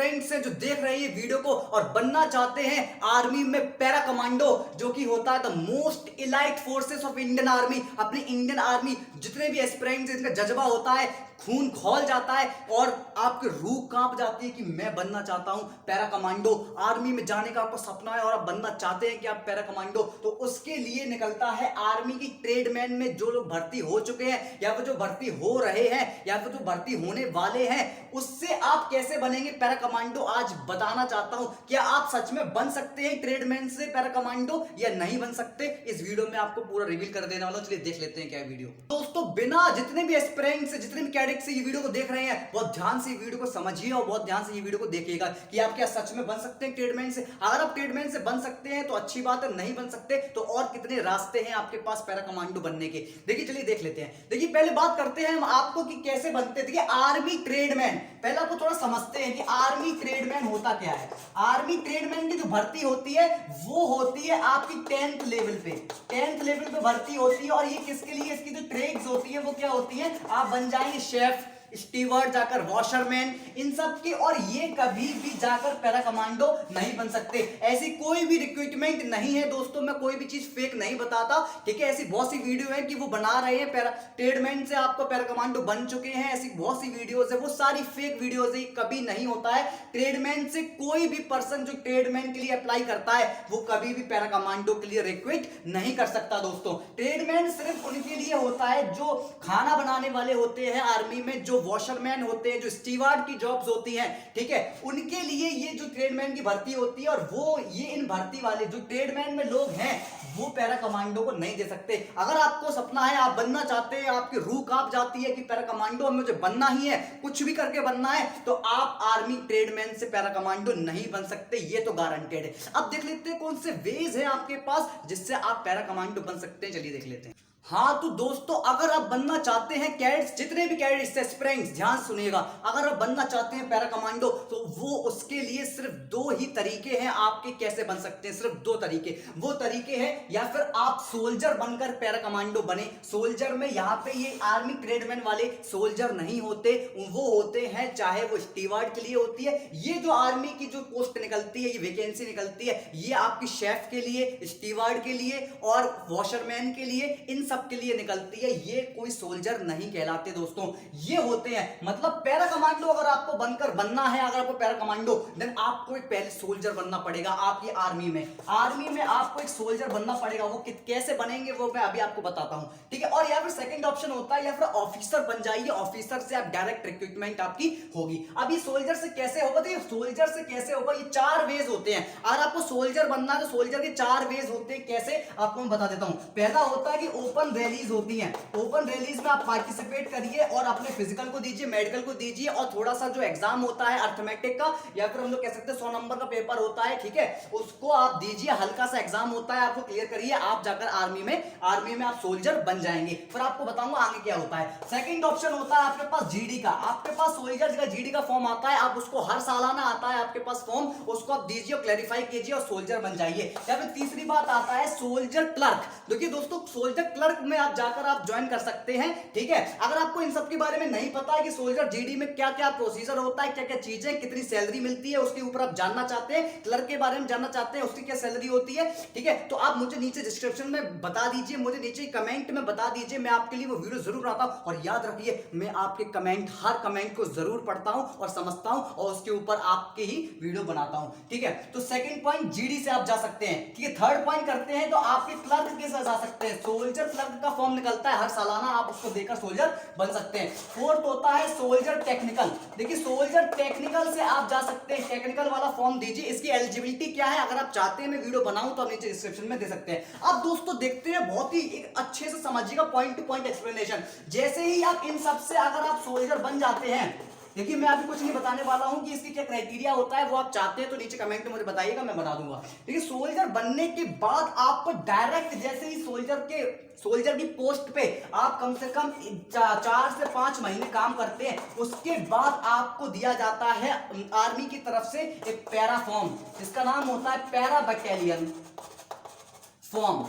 Aspirants हैं जो देख रहे हैं वीडियो को और बनना चाहते हैं आर्मी में पैरा कमांडो, जो कि होता है the most elite forces of Indian army. अपनी इंडियन आर्मी जितने भी एस्पिरेंट्स, इनका जज्बा होता है, खून खौल जाता है और आपकी रूह कांप जाती है कि मैं बनना चाहता हूं पैरा कमांडो। आर्मी में जाने का आपका सपना है और आप बनना चाहते हैं कि आप पैरा कमांडो, तो उसके लिए निकलता है आर्मी की ट्रेडमैन में जो लोग भर्ती हो चुके हैं या फिर जो भर्ती हो रहे हैं या फिर जो भर्ती होने वाले हैं, उससे आप कैसे बनेंगे पैरा कमांडो आज बताना चाहता हूं। क्या आप सच में बन सकते हैं ट्रेडमैन से पैरा कमांडो या नहीं बन सकते, इस वीडियो में आपको पूरा रिवील कर देने वाला हूं। चलिए देख लेते हैं क्या वीडियो। दोस्तों बिना जितने भी एस्पिरेंट्स, जितने भी कैडेट्स ये वीडियो को देख रहे हैं, बहुत ध्यान से वीडियो को समझिए और बहुत ध्यान से ये वीडियो को देखिएगा कि आप क्या सच में बन सकते हैं ट्रेडमैन से। अगर आप ट्रेडमैन से बन सकते हैं तो अच्छी बात है, नहीं बन सकते तो और कितने रास्ते हैं आपके पास पैरा कमांडो बनने के। देखिए चलिए देख लेते हैं। देखिए पहले बात करते हैं हम आपको कि कैसे बनते हैं। देखिए आर्मी ट्रेडमैन, पहले आपको थोड़ा समझते हैं कि आर्मी ट्रेडमैन होता क्या है। आर्मी ट्रेडमैन की जो भर्ती होती है वो होती है आपकी 10th लेवल पे, 10th लेवल पे भर्ती होती है। और ये किसके लिए, इसकी जो ट्रेड्स होती है वो क्या होती है, आप बन जाएंगे शेफ, स्टीवर्ड, जाकर वॉशरमैन, इन सब की। और ये कभी भी जाकर पैरा कमांडो नहीं बन सकते। ऐसी कोई भी रिक्रूटमेंट नहीं है दोस्तों, मैं कोई भी चीज फेक नहीं बताता, ठीक है। ऐसी बहुत सी वीडियो है कि वो बना रहे हैं पैरा ट्रेडमैन से आपको पैरा कमांडो बन चुके हैं, ऐसी बहुत सी वीडियोस है, वो सारी फेक वीडियोस है। कभी नहीं होता है ट्रेडमैन से कोई भी पर्सन जो ट्रेडमैन के लिए अप्लाई करता है वो कभी भी पैरा कमांडो के लिए रिक्रूट नहीं कर सकता दोस्तों। ट्रेडमैन सिर्फ उनके लिए होता है जो खाना बनाने वाले होते हैं आर्मी में, जो वॉशरमैन होते हैं, जो स्टीवर्ड की जॉब्स होती हैं, ठीक है, उनके लिए ये जो ट्रेडमैन की भर्ती होती है। और वो ये इन भर्ती वाले जो ट्रेडमैन में लोग हैं वो पैरा कमांडो को नहीं दे सकते। अगर आपको सपना है, आप बनना चाहते हैं, आपकी रूह कांप जाती है कि पैरा कमांडो मुझे बनना ही है, कुछ भी करके बनना है, तो आप आर्मी ट्रेडमैन से पैरा कमांडो नहीं बन सकते, ये तो गारंटेड है। अब देख लेते हैं कौन से वेज है आपके पास जिससे आप पैरा कमांडो बन सकते हैं। चलिए देख लेते हैं। हाँ तो दोस्तों अगर आप बनना चाहते हैं कैडेट्स, जितने भी कैडेट्स एस्पिरेंट्स ध्यान सुनिएगा, अगर आप बनना चाहते हैं पैरा कमांडो तो वो उसके लिए सिर्फ दो ही तरीके हैं आपके कैसे बन सकते हैं, सिर्फ दो तरीके। वो तरीके हैं या फिर आप सोल्जर बनकर पैरा कमांडो बने। सोल्जर में यहाँ पे ये आर्मी ट्रेडमैन वाले सोल्जर नहीं होते, वो होते हैं चाहे वो स्टीवर्ड के लिए होती है। ये जो आर्मी की जो पोस्ट निकलती है, ये वैकेंसी निकलती है, ये आपकी शेफ के लिए, स्टीवर्ड के लिए और वॉशरमैन के लिए, इन सब के लिए निकलती है। ये कोई सोल्जर नहीं कहलाते दोस्तों, ये होते हैं मतलब पैरा कमांडो। अगर आपको बनना है, अगर आपको पैरा कमांडो, देन आपको एक पहले सोल्जर बनना पड़ेगा आपकी आर्मी में। आर्मी में आपको एक सोल्जर बनना पड़ेगा। वो कैसे बनेंगे वो मैं अभी आपको बताता हूं, ठीक है। और या फिर सेकंड ऑप्शन होता है या फिर ऑफिसर बन जाइए, ऑफिसर से आप डायरेक्ट रिक्रूटमेंट आपकी होगी। अब ये सोल्जर से कैसे होगा, तो ये सोल्जर से कैसे होगा, ये चार वेज होते हैं। अगर आपको सोल्जर बनना है तो सोल्जर के चार वेज होते हैं। कैसे आपको मैं बता देता हूं। पहला होता है कि ओपन रैलीज होती हैं। ओपन रैलीज में आप पार्टिसिपेट करिए और अपने फिजिकल को दीजिए, मेडिकल को दीजिए, और थोड़ा सा जो एग्जाम होता है अर्थमेटिक का या फिर हम लोग कह सकते हैं 100 नंबर का पेपर होता है, ठीक है, उसको आप दीजिए। हल्का सा एग्जाम होता है, आपको क्लियर करिए, आप जाकर आर्मी में आप सोल्जर बन जाएंगे। फिर आपको बताऊंगा आगे क्या होता है। सेकंड ऑप्शन होता है आपके पास जीडी का। आपके पास सोल्जर का जीडी का फॉर्म आता है, आप उसको हर सालाना आता है आपके पास फॉर्म, उसको आप दीजिए और क्लैरिफाई कीजिए और सोल्जर बन जाइए। या फिर तीसरी बात आता है सोल्जर क्लर्क। देखिए दोस्तों सोल्जर क्लर्क में आप जाकर आप ज्वाइन कर सकते हैं, ठीक है। अगर आपको इन सब के बारे में नहीं पता है कि सोल्जर जीडी में क्या क्या प्रोसीजर होता है, क्या क्या चीजें, कितनी सैलरी मिलती है, उसके ऊपर आप जानना चाहते हैं, क्लर्क के बारे में जानना चाहते हैं, उसकी क्या सैलरी होती है, ठीक है, तो आप मुझे नीचे डिस्क्रिप्शन में बता दीजिए, मुझे नीचे कमेंट में बता दीजिए, मैं आपके लिए वो वीडियो जरूर बनाता हूं। और याद रखिए मैं आपके कमेंट, हर कमेंट को जरूर पढ़ता हूं और समझता हूं और उसके ऊपर आपके ही वीडियो बनाता हूं, ठीक है। तो सेकंड पॉइंट जीडी से आप जा सकते हैं, ठीक है। थर्ड पॉइंट करते हैं तो आपके क्लर्क के साथ जा सकते हैं। सोल्जर क्लर्क का फॉर्म निकलता है हर सालाना, आप उसको देकर सोल्जर बन सकते हैं। फोर्थ होता है सोल्जर टेक्निकल। देखिए सोल्जर टेक्निकल से आप जा सकते हैं, टेक्निकल वाला फॉर्म दीजिए। इसकी एलिजिबिलिटी क्या है, अगर आप चाहते हैं मैं वीडियो बनाऊं तो आप नीचे डिस्क्रिप्शन में दे सकते हैं। अब दोस्तों देखते हैं, बहुत ही एक अच्छे से समझिएगा, पॉइंट टू पॉइंट एक्सप्लेनेशन। जैसे ही आप इन सब से अगर आप सोल्जर बन जाते हैं, देखिए मैं अभी कुछ नहीं बताने वाला हूं कि इसकी क्या क्राइटेरिया होता है, वो आप चाहते हैं तो नीचे कमेंट में मुझे बताइएगा, मैं बता दूंगा। देखिए सोल्जर बनने के बाद आपको डायरेक्ट जैसे ही सोल्जर की पोस्ट पे आप कम से कम 4 से 5 महीने काम करते हैं, उसके बाद आपको दिया जाता है आर्मी की तरफ से एक पैरा फॉर्म, जिसका नाम होता है पैरा बटालियन फॉर्म।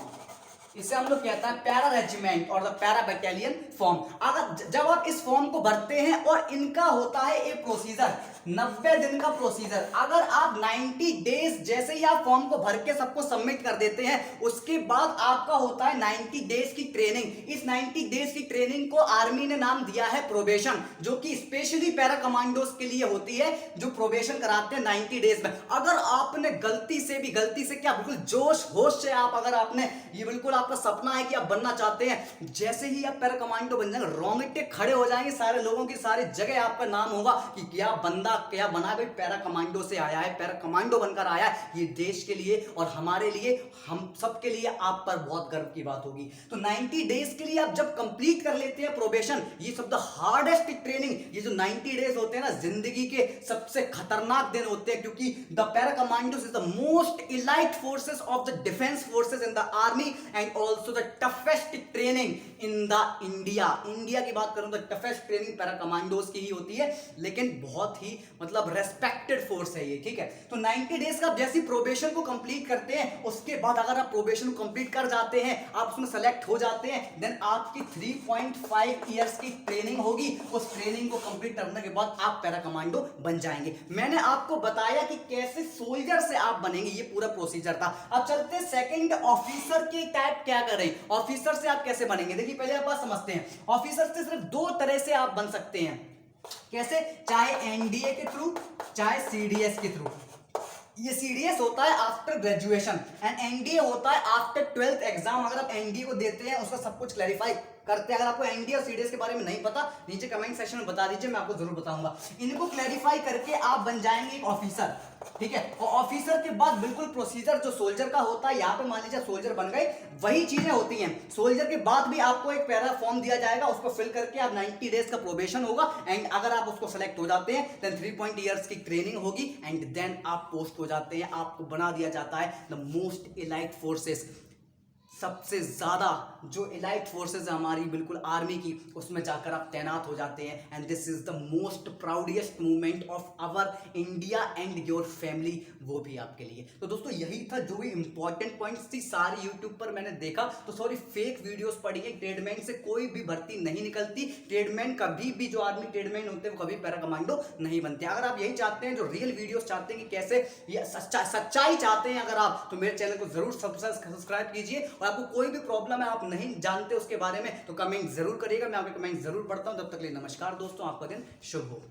इसे हम लोग कहता है पैरा रेजिमेंट और द पैरा बटालियन फॉर्म। अगर जब आप इस फॉर्म को भरते हैं और इनका होता है एक प्रोसीजर, 90 दिन का प्रोसीजर। अगर आप 90 डेज जैसे ही आप फॉर्म को भर के सबको सबमिट कर देते हैं, उसके बाद आपका होता है 90 डेज की ट्रेनिंग। इस 90 डेज की ट्रेनिंग को आर्मी ने नाम दिया है प्रोबेशन, जो कि स्पेशली पैरा कमांडोज के लिए होती है, जो प्रोबेशन कराते हैं 90 डेज में। अगर आपने गलती से क्या बिल्कुल जोश होश से आप अगर आपने ये बिल्कुल आपका सपना है कि आप बनना चाहते हैं, जैसे ही आप पैरा कमांडो बन जाएंगे, रोंगटे खड़े हो जाएंगे सारे लोगों की, सारी जगह आपका नाम होगा कि क्या बंदा क्या बना भाई, पैरा कमांडो से आया है, पैरा कमांडो बनकर आया है। ये देश के लिए और हमारे लिए, हम सबके लिए आप पर बहुत गर्व की बात होगी। तो 90 डेज के लिए आप जब कंप्लीट कर लेते हैं प्रोबेशन, ये सब द हार्डेस्ट ट्रेनिंग, ये जो 90 डेज होते हैं ना, जिंदगी के सबसे खतरनाक दिन होते हैं, क्योंकि the para commandos is the most elite forces of the defence forces in the army and also the toughest training in the India की बात करूं तो टफेस्ट ट्रेनिंग पैरा कमांडोज की ही होती है, लेकिन बहुत ही मतलब रेस्पेक्टेड फोर्स है ये, ठीक है। तो 90 डेज का जैसी प्रोबेशन को कंप्लीट करते हैं, उसके बाद अगर आप प्रोबेशन को कंप्लीट कर जाते हैं, आप उसमें सेलेक्ट हो जाते हैं, देन आपकी 3.5 इयर्स की ट्रेनिंग होगी। उस ट्रेनिंग को कंप्लीट करने के बाद आप पैरा कमांडो बन जाएंगे। मैंने आपको बताया कि कैसे सोल्जर से आप बनेंगे, ये पूरा प्रोसीजर था। अब चलते हैं सेकंड, ऑफिसर की टाइप क्या कर रहे हैं, ऑफिसर से आप कैसे बनेंगे। देखिए पहले आप बात समझते हैं, ऑफिसर से सिर्फ दो तरह से आप बन सकते हैं। कैसे? चाहे एनडीए के थ्रू, चाहे सीडीएस के थ्रू। ये सीडीएस होता है आफ्टर ग्रेजुएशन एंड एनडीए होता है आफ्टर 12th एग्जाम। अगर आप एनडीए को देते हैं, उसका सब कुछ क्लैरिफाई करते हैं। अगर आपको एनडीए और सीडीएस के बारे में नहीं पता, नीचे कमेंट सेक्शन में बता दीजिए, मैं आपको जरूर बताऊंगा। इनको क्लैरिफाई करके आप बन जाएंगे एक ऑफिसर, ठीक है। और ऑफिसर के बाद बिल्कुल प्रोसीजर जो सोल्जर का होता है, यहाँ पे मान लीजिए सोल्जर बन गए, वही चीजें होती हैं। सोल्जर के बाद भी आपको एक पैरा फॉर्म दिया जाएगा, उसको फिल करके आप 90 डेज का प्रोबेशन होगा एंड अगर आप उसको सेलेक्ट हो जाते हैं, देन 3 इयर्स की ट्रेनिंग होगी एंड देन आप पोस्ट हो जाते हैं। आपको बना दिया जाता है द मोस्ट इलाइट फोर्सेस, सबसे ज्यादा जो इलाइट फोर्सेस है हमारी बिल्कुल आर्मी की, उसमें जाकर आप तैनात हो जाते हैं। And this is the most proudest movement of our India and your family, वो भी आपके लिए। तो दोस्तों यही था जो भी इंपॉर्टेंट पॉइंट्स थी, सारी यूट्यूब पर मैंने देखा तो सॉरी फेक वीडियोस पड़ी है। ट्रेडमैन से कोई भी भर्ती नहीं निकलती, ट्रेडमैन कभी भी, जो आर्मी ट्रेडमैन होते हैं वो कभी पैरा कमांडो नहीं बनते। अगर आप यही चाहते हैं, जो रियल वीडियोस चाहते हैं कि कैसे ये सच्चाई चाहते हैं अगर आप, तो मेरे चैनल को जरूर सब्सक्राइब कीजिए। और आपको कोई भी प्रॉब्लम है, आप नहीं जानते उसके बारे में, तो कमेंट जरूर करिएगा, मैं आपके कमेंट जरूर पढ़ता हूं। तब तक के लिए नमस्कार दोस्तों, आपका दिन शुभ हो।